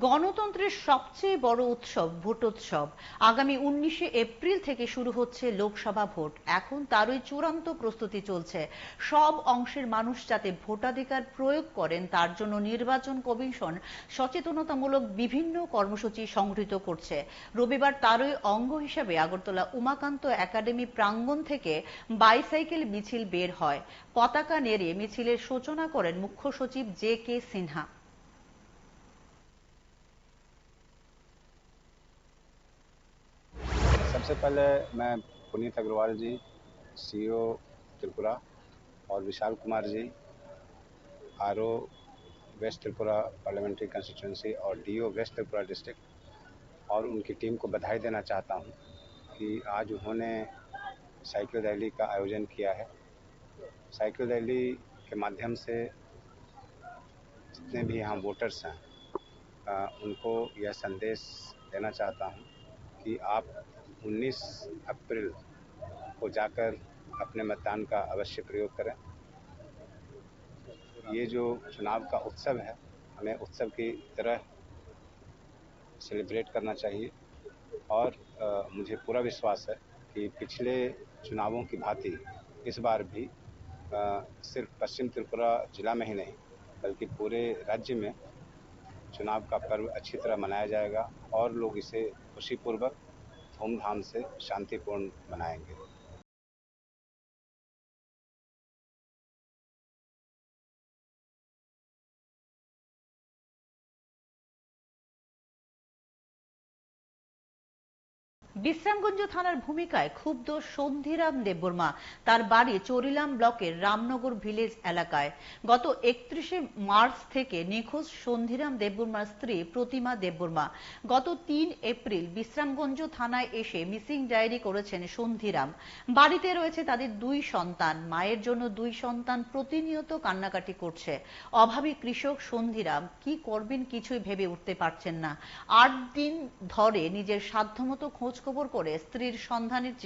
গণতন্ত্রের সবচেয়ে বড় উৎসব ভোটোৎসব আগামী 19শে এপ্রিল থেকে শুরু হচ্ছে লোকসভা ভোট। এখন তারই চূড়ান্ত প্রস্তুতি চলছে। সব অংশের মানুষ যাতে ভোটাধিকার প্রয়োগ করেন তার জন্য নির্বাচন কমিশন সচেতনতামূলক বিভিন্ন কর্মসূচি সংগঠিত করছে। রবিবার তারই অঙ্গ হিসাবে আগরতলা উমাকান্ত একাডেমি প্রাঙ্গণ থেকে বাইসাইকেল মিছিল বের হয়। পতাকা নেড়ে মিছিলের সূচনা করেন মুখ্য সচিব JK সিনহা। सबसे पहले मैं पुनीत अग्रवाल जी, CEO त्रिपुरा, और Vishal Kumar ji, RO West Tripura parliamentary constituency और DO वेस्ट त्रिपुरा डिस्ट्रिक्ट, और उनकी टीम को बधाई देना चाहता हूं कि आज उन्होंने साइकिल रैली का आयोजन किया है। साइकिल रैली के माध्यम से जितने भी यहाँ वोटर्स हैं उनको यह संदेश देना चाहता हूं कि आप 19 अप्रैल को जाकर अपने मतदान का अवश्य प्रयोग करें। ये जो चुनाव का उत्सव है, हमें उत्सव की तरह सेलिब्रेट करना चाहिए और मुझे पूरा विश्वास है कि पिछले चुनावों की भांति इस बार भी सिर्फ पश्चिम त्रिपुरा जिला में ही नहीं बल्कि पूरे राज्य में चुनाव का पर्व अच्छी तरह मनाया जाएगा और लोग इसे खुशीपूर्वक धूमधाम से शांतिपूर्ण मनाएंगे। বিশ্রামগঞ্জ থানার ভূমিকায় ক্ষুব্ধ সন্ধিরাম দেববর্মা। তার বাড়ি চরিলাম ব্লকের রামনগর ভিলেজ এলাকায়। গত 31শে মার্চ থেকে নিখোঁজ সন্ধিরাম দেববর্মার স্ত্রী প্রতিমা দেববর্মা। গত 3 এপ্রিল বিশ্রামগঞ্জ থানায় এসে মিসিং ডায়েরি করেছেন সন্ধিরাম। বাড়িতে রয়েছে তাদের 2 সন্তান। মায়ের জন্য 2 সন্তান প্রতিনিয়ত কান্নাকাটি করছে। অভাবী কৃষক সন্ধিরাম কি করবেন কিছুই ভেবে উঠতে পারছেন না। 8 দিন ধরে নিজের সাধ্যমতো খোঁজ খবর করে স্ত্রীর সন্ধানের